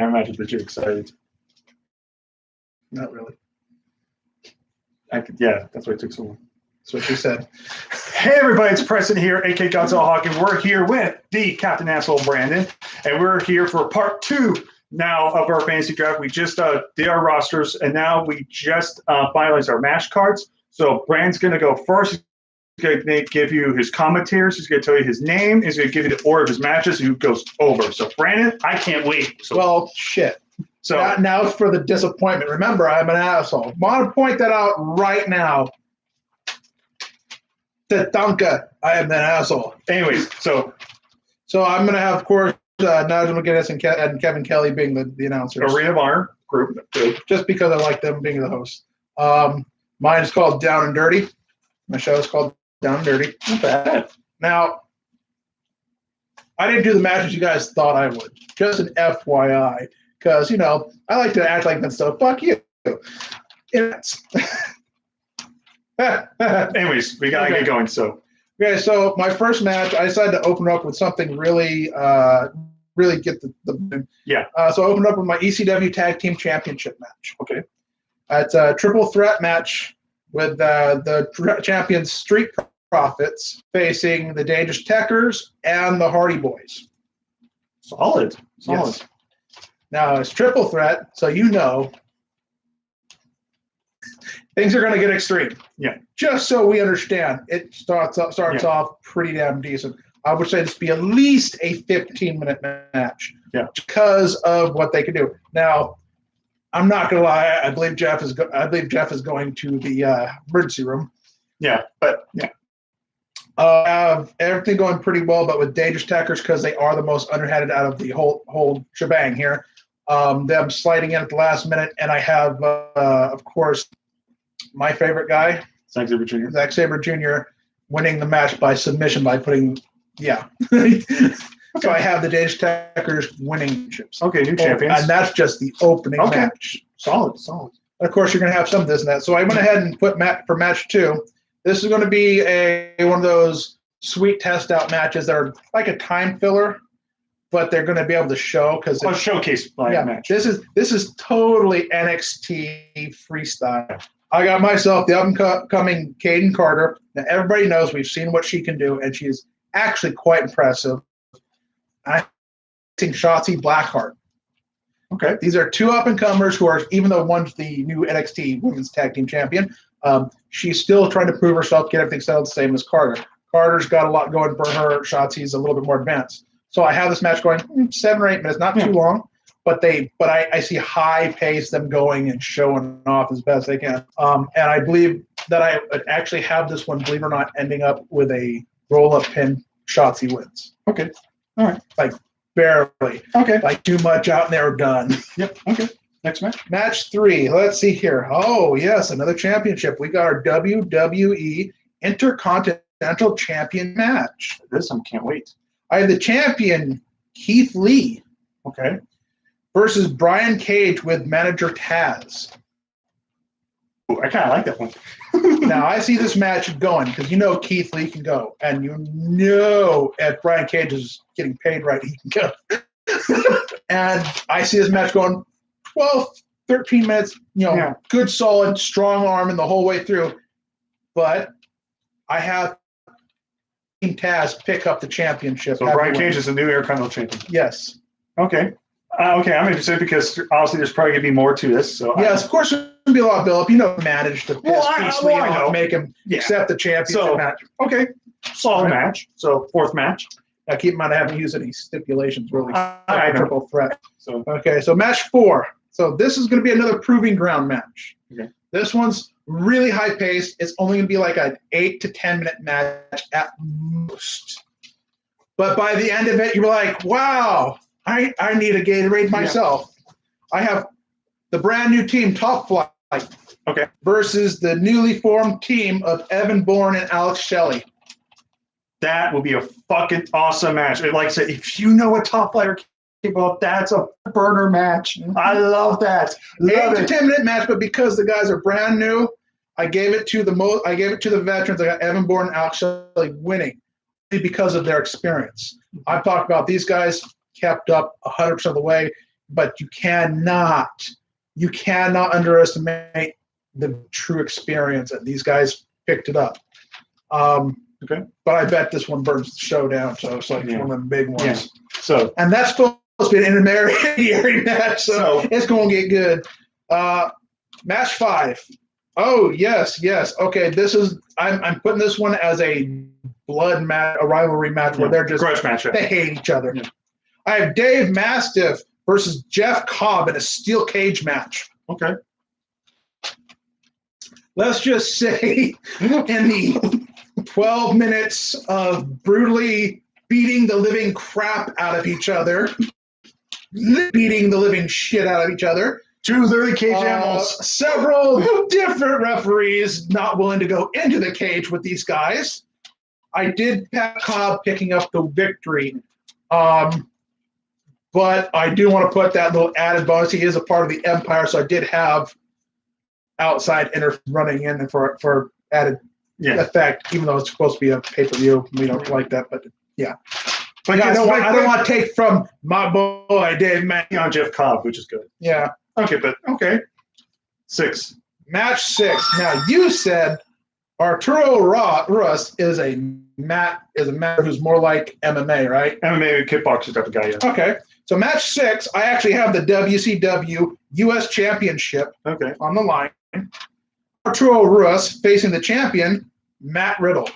I imagine that you're excited. Not really. Yeah, that's why it took so long. That's what she said. Hey everybody, it's Preston here, aka Godzilla Hockey. We're here with the Captain Asshole Brandon, and we're here for part 2 now of our fantasy draft. We just did our rosters, and now we just finalized our match cards. So Brandon's going to go first. He's going to give you his commentators. He's going to tell you his name. He's going to give you the order of his matches, who goes over. So Brandon, I can't wait. So, well, shit. So now for the disappointment. Remember, I'm an asshole. I want to point that out right now. Tatanka, I am an asshole. Anyways, so I'm going to have, of course, Nigel McGinnis and Kevin Kelly being the announcers. A Ring of Honor group. Just because I like them being the host. Mine is called Down and Dirty. My show is called Down and Dirty. Not bad. Now, I didn't do the matches you guys thought I would. Just an FYI. Because, I like to act like that stuff. Fuck you. Anyways, we got to get going. Okay, so my first match, I decided to open up with something really get the yeah. So I opened up with my ECW Tag Team Championship match. Okay. It's a triple threat match with the champions Street Profits facing the Dangerous Techers and the Hardy Boys. Solid. Yes. Now, it's triple threat, so things are going to get extreme. Yeah. Just so we understand, it starts off pretty damn decent. I would say this be at least a 15-minute match. Yeah. Because of what they can do. Now, I'm not going to lie. I believe Jeff is going to the emergency room. Yeah. But yeah. Have everything going pretty well, but with Dangerous Techers, because they are the most underhanded out of the whole shebang here. Them sliding in at the last minute, and I have, of course, my favorite guy, Zack Sabre Jr., winning the match by submission by putting, So I have the Dangerous Techers winning chips. Okay, new champions. And that's just the opening match. Solid. And of course, you're going to have some of this and that. So I went ahead and put for match 2. This is going to be one of those sweet test out matches that are like a time filler, but they're going to be able to show because showcase match. This is totally NXT freestyle. I got myself the up-and-coming Kaden Carter. Now everybody knows we've seen what she can do, and she is actually quite impressive. I think Shotzi Blackheart. Okay, these are 2 up-and-comers who are, even though one's the new NXT Women's Tag Team Champion. She's still trying to prove herself, get everything settled the same as Carter. Carter's got a lot going for her. Shotzi's a little bit more advanced. So I have this match going 7 or 8 minutes, not too long, but I see high pace them going and showing off as best they can. And I believe that I actually have this one, believe it or not, ending up with a roll-up pin. Shotzi wins. Okay. All right. Like barely. Okay. Like too much out and they're done. Yep. Okay. Next match. Match 3. Let's see here. Oh, yes, another championship. We got our WWE Intercontinental Champion match. This one can't wait. I have the champion, Keith Lee. Okay. Versus Brian Cage with manager Taz. Ooh, I kind of like that one. Now, I see this match going because Keith Lee can go. And if Brian Cage is getting paid right, he can go. And I see this match going 12, 13 minutes, good, solid, strong arm in the whole way through. But I have Team Taz pick up the championship. So Brian Cage is the new Intercontinental Champion. Yes. Okay. I'm interested because obviously there's probably going to be more to this. So yes, of course there's going to be a lot of build-up. Manage to piss Lee off, make him accept the championship match. Okay. Solid match. So 4th match. Now keep in mind I haven't used any stipulations really. Triple threat. So match 4. So this is going to be another proving ground match. Okay. This one's really high paced. It's only going to be like an 8 to 10 minute match at most. But by the end of it, you're like, wow, I need a Gatorade myself. I have the brand new team, Top Flight, versus the newly formed team of Evan Bourne and Alex Shelley. That will be a fucking awesome match. Like I said, if you know what Top Flight are capable of, that's a burner match. I love that. 8 to 10 minute match, but because the guys are brand new, I gave it to the veterans. I got Evan Bourne and Alex Shelley winning because of their experience. I've talked about these guys kept up 100% of the way. but you cannot underestimate the true experience that these guys picked it up. Okay. But I bet this one burns the show down, so it's like one of the big ones. Yeah. So, and that's supposed to be an intermediary match, so it's going to get good. Match 5. Oh, yes. Okay, this is I'm putting this one as a blood match, a rivalry match where they're just grudge match. They hate each other. Yeah. I have Dave Mastiff versus Jeff Cobb in a steel cage match. Okay. Let's just say in the 12 minutes of brutally beating the living crap out of each other, beating the living shit out of each other. 2 literally cage animals. Several different referees not willing to go into the cage with these guys. I did have Cobb picking up the victory. But I do want to put that little added bonus. He is a part of the Empire, so I did have outside running in for added effect, even though it's supposed to be a pay-per-view. We don't like that, but yeah. But I don't want to take from my boy Dave Mack on Jeff Cobb, which is good. Yeah. Okay. 6. Match 6. Now you said Arturo Russ is a man who's more like MMA, right? MMA kickboxer type of guy. Yeah. Okay. So match 6, I actually have the WCW U.S. Championship on the line. Arturo Russ facing the champion, Matt Riddle.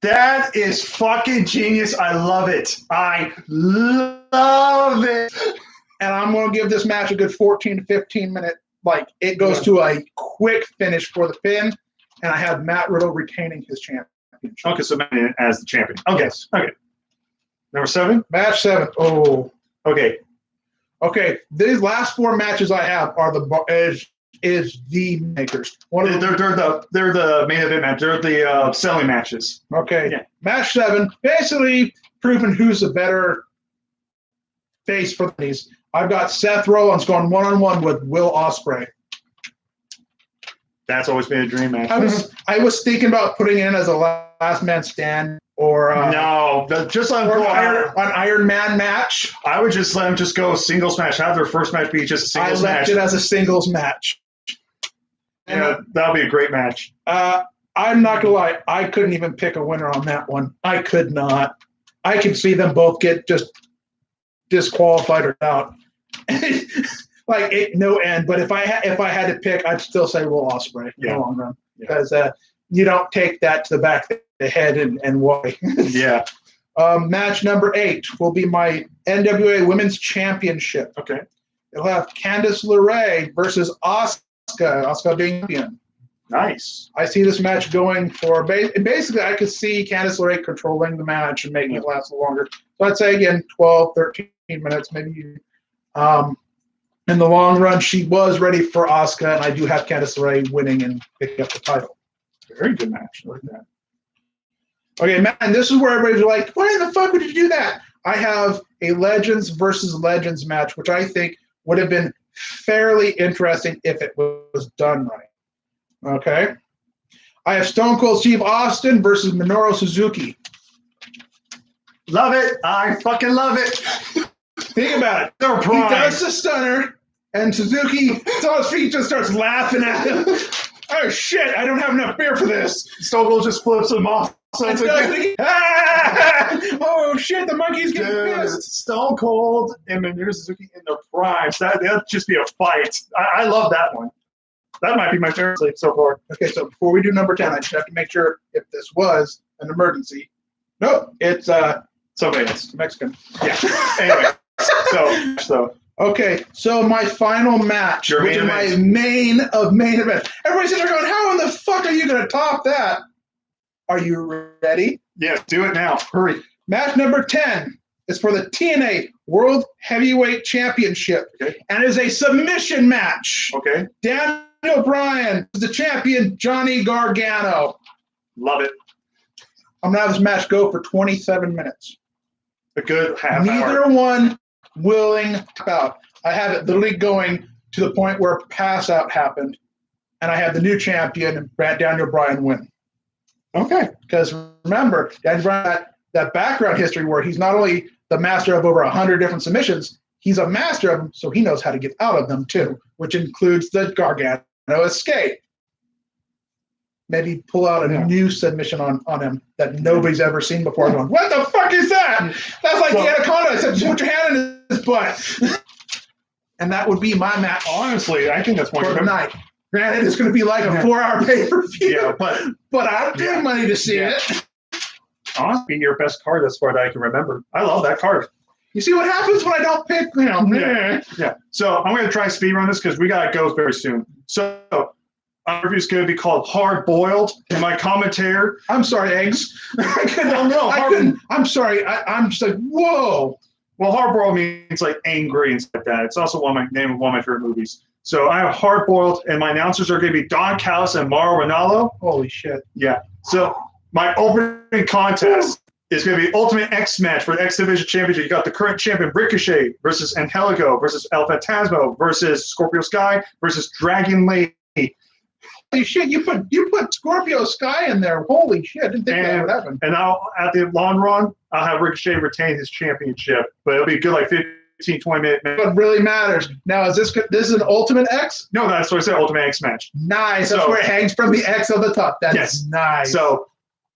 That is fucking genius. I love it. I love it. And I'm going to give this match a good 14 to 15 minute. Like, it goes to a quick finish for the pin, and I have Matt Riddle retaining his championship. Okay, so Matt as the champion. Okay. Yes. Okay. Number 7? Match 7. Oh. Okay. These last 4 matches I have are the makers. They're the main event match. They're the selling matches. Okay. Yeah. Match 7, basically proving who's the better face for these. I've got Seth Rollins going one-on-one with Will Ospreay. That's always been a dream match. I was thinking about putting it in as a last man stand or just on Iron Man match. I would just let them just go singles match. Have their first match be just a singles match. I left it as a singles match. Yeah, that'll be a great match. I'm not gonna lie, I couldn't even pick a winner on that one. I could not. I can see them both get just disqualified or out. No end. But if I had to pick, I'd still say Will Ospreay in the long run because you don't take that to the back of the head and why. Yeah. Match number 8 will be my NWA Women's Championship. Okay. It'll have Candice LeRae versus Asuka being champion. Nice. I see this match going for basically. I could see Candice LeRae controlling the match and making it last longer. So I'd say again 12, 13 minutes, maybe. In the long run, she was ready for Asuka, and I do have Candice LeRae winning and picking up the title. Very good match. I like that. Okay, man, this is where everybody's like, why the fuck would you do that? I have a Legends versus Legends match, which I think would have been fairly interesting if it was done right. Okay? I have Stone Cold Steve Austin versus Minoru Suzuki. Love it. I fucking love it. Think about it. He does the stunner, and Suzuki, on his feet, just starts laughing at him. Oh, shit, I don't have enough beer for this. Stone Cold just flips him off. So it's oh, shit, the monkey's getting pissed. Stone Cold and Minoru Suzuki in their primes. That'd just be a fight. I love that one. That might be my favorite so far. Okay, so before we do number 10, I just have to make sure if this was an emergency. Nope, it's somebody else. Mexican. Yeah. Anyway, so. Okay, so my final match, which is my main event. Everybody's sitting there going, how in the fuck are you going to top that? Are you ready? Yeah, do it now. Hurry. Match number 10 is for the TNA World Heavyweight Championship. Okay. And it is a submission match. Okay. Daniel Bryan is the champion, Johnny Gargano. Love it. I'm going to have this match go for 27 minutes. A good half Neither hour. one willing to tap out. I have it literally going to the point where pass out happened, and I have the new champion, Daniel Bryan, win. Okay. Because remember, Daniel Bryan had that background history where he's not only the master of over 100 different submissions, he's a master of them, so he knows how to get out of them too, which includes the Gargano escape. Maybe pull out a new submission on him that nobody's ever seen before. Going, what the fuck is that? That's like the Anaconda. I said, just put your hand in his butt. And that would be my match. Honestly, I think that's one for the night. Granted, it's going to be like a 4-hour pay-per-view. Yeah, but I'm paying money to see it. Honestly, your best card as far as I can remember. I love that card. You see what happens when I don't pick? Yeah. So I'm going to try and speed run this because we got to go very soon. So our review is going to be called Hard Boiled. And my commentator. I'm sorry, eggs. I couldn't. I'm sorry. I'm just like, whoa. Well, hard boiled means like angry and stuff like that. It's also one of my favorite movies. So I have Hard Boiled, and my announcers are going to be Don Callis and Mauro Ranallo. Holy shit. Yeah. So my opening contest is going to be Ultimate X match for the X Division Championship. You got the current champion Ricochet versus Angelico versus El Fantasmo versus Scorpio Sky versus Dragon Lee. Holy shit! You put Scorpio Sky in there. Holy shit! I didn't think that would happen. And at the long run, I'll have Ricochet retain his championship, but it'll be a good like 15, 20 minute match. What really matters now is this is an Ultimate X? No, that's what I said. Ultimate X match. Nice. That's where it hangs from the X on the top. That's nice. So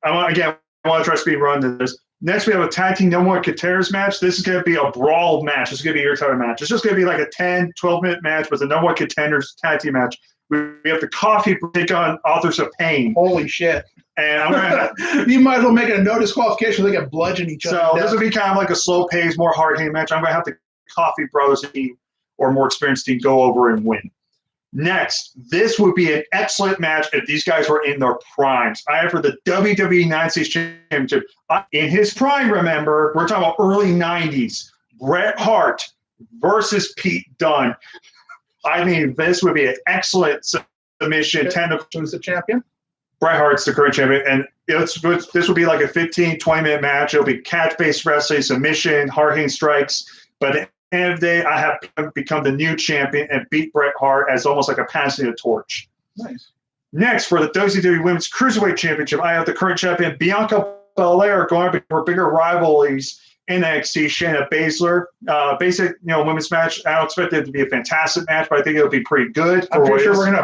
I want to try to speed run this. Next, we have a tag team no more contenders match. This is going to be a brawl match. This is going to be your type of match. It's just going to be like a 10, 12-minute match with a no more contenders tag team match. We have the Coffee take on Authors of Pain. Holy shit. And I'm gonna you might as well make it a no disqualification. They get bludgeon each other. So this will be kind of like a slow paced, more hard hitting match. I'm going to have the Coffee Brothers team or more experienced team go over and win. Next, this would be an excellent match if these guys were in their primes. I have for the WWE United States Championship. In his prime, remember, we're talking about early 90s. Bret Hart versus Pete Dunne. I mean, this would be an excellent submission. Who's the champion? Bret Hart's the current champion. And this would be like a 15, 20-minute match. It'll be catch-based wrestling, submission, hard-hitting strikes. But at the end of the day, I have become the new champion and beat Bret Hart as almost like a passing of the torch. Nice. Next, for the WWE Women's Cruiserweight Championship, I have the current champion, Bianca Belair, going for bigger rivalries in NXT. Shayna Baszler, basic, women's match. I don't expect it to be a fantastic match, but I think it'll be pretty good. I'm pretty sure we're gonna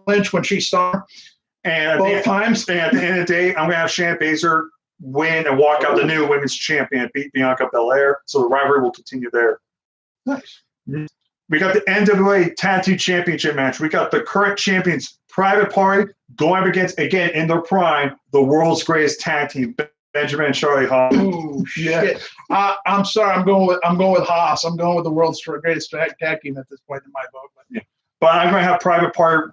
flinch when she starts. And both times. And at the end of the day, I'm gonna have Shayna Baszler win and walk out the new women's champion, beat Bianca Belair. So the rivalry will continue there. Nice. We got the NWA Tag Team Championship match. We got the current champions, Private Party, going up against, again, in their prime, the world's greatest tag team, Benjamin and Charlie Haas. Ooh, shit. I'm sorry. I'm going with Haas. I'm going with the world's greatest tag team at this point in my vote. But I'm going to have Private Party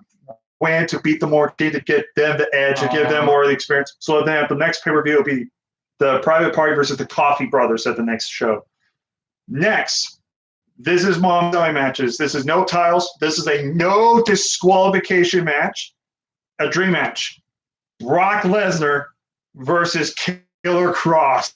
win to beat the more team to get them the edge, to give them more of the experience. So then at the next pay-per-view will be the Private Party versus the Coffee Brothers at the next show. Next, this is Mom Telling matches. This is no titles. This is a no disqualification match, a dream match. Brock Lesnar versus Killer Cross.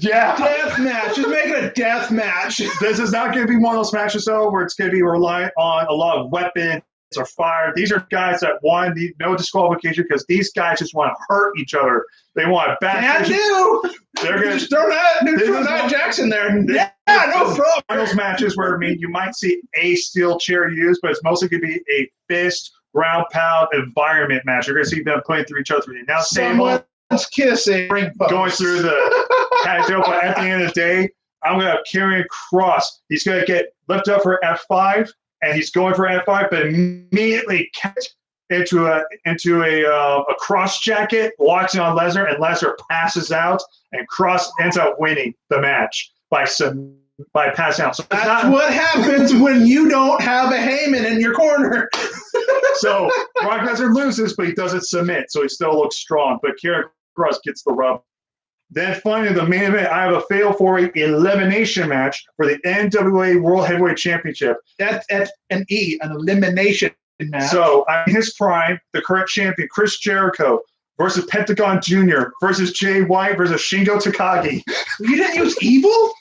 Yeah. Death match. Just make it a death match. This is not going to be one of those matches, though, where it's going to be reliant on a lot of weapons or fire. These are guys that want no disqualification because these guys just want to hurt each other. They want to back. They're going to just throw that Jackson there. Yeah, no problem. Those matches where you might see a steel chair used, but it's mostly going to be a fist, ground pound environment match. You're going to see them playing through each other through the announce table. Kissing, going through the tag table, but at the end of the day, I'm going to have Karrion Kross. He's going to get lifted up for F5, and he's going for F5, but immediately catch into a cross jacket, locks it on Lesnar, and Lesnar passes out, and Kross ends up winning the match by passing out. So that's what happens when you don't have a Heyman in your corner. So Brock Lesnar loses, but he doesn't submit, so he still looks strong. But Karrion Kross gets the rub. Then finally, the main event, I have a Fatal 4-Way elimination match for the NWA World Heavyweight Championship. That's an elimination match. So in his prime, the current champion, Chris Jericho, versus Pentagon Jr., versus Jay White, versus Shingo Takagi. You didn't use Evil?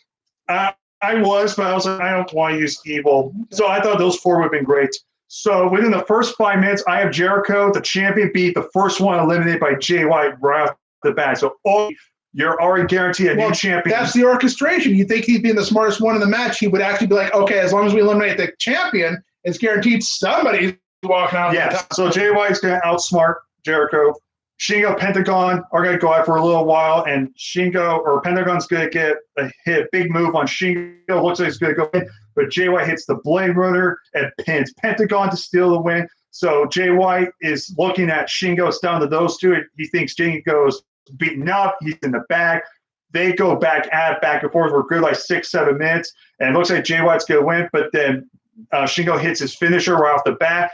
I was, but I was like, I don't want to use Evil. So I thought those four would have been great. So within the first 5 minutes, I have Jericho, the champion, beat the first one eliminated by Jay White right off the bat. So you're already guaranteed a new champion. That's the orchestration. You think he'd be the smartest one in the match. He would actually be like, okay, as long as we eliminate the champion, it's guaranteed somebody's walking out. Yes. So Jay White's going to outsmart Jericho. Shingo, Pentagon are going to go out for a little while, and Shingo or Pentagon's going to get a hit, big move on Shingo. Looks like he's going to go in, but Jay White hits the Blade Runner and pins Pentagon to steal the win. So Jay White is looking at Shingo. It's down to those two. He thinks Shingo's beaten up. He's in the back. They go back and forth for a good 6-7 minutes, and it looks like Jay White's going to win, but then Shingo hits his finisher right off the bat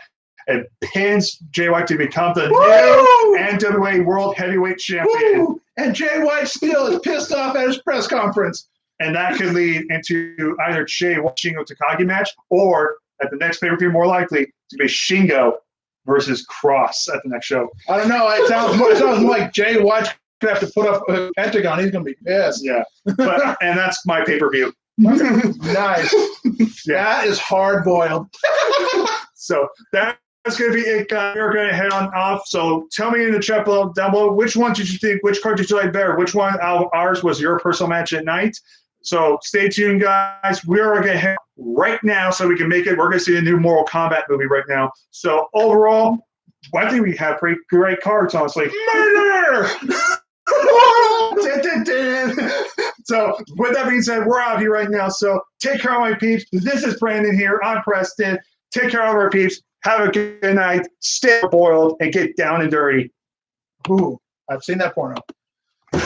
and pins Jay White to become the new NWA World Heavyweight Champion. Woo! And Jay White still is pissed off at his press conference. And that could lead into either Jay White Shingo Takagi match, or at the next pay-per-view, more likely to be Shingo versus Cross at the next show. I don't know. It sounds more like Jay White's going to have to put up a Pentagon. He's going to be pissed. Yeah. And that's my pay-per-view. Nice. Yeah. That is hard-boiled. So that's going to be it, guys. We're going to head on off. So tell me in the chat down below, which one did you think, which card did you like better? Which one out of ours was your personal match at night? So stay tuned, guys. We are going to head right now so we can make it. We're going to see a new Mortal Kombat movie right now. So overall, I think we have pretty great cards, honestly. Murder! So with that being said, we're out here right now. So take care of my peeps. This is Brandon here. I'm Preston. Take care of our peeps. Have a good night. Stay boiled and get down and dirty. Ooh, I've seen that porno.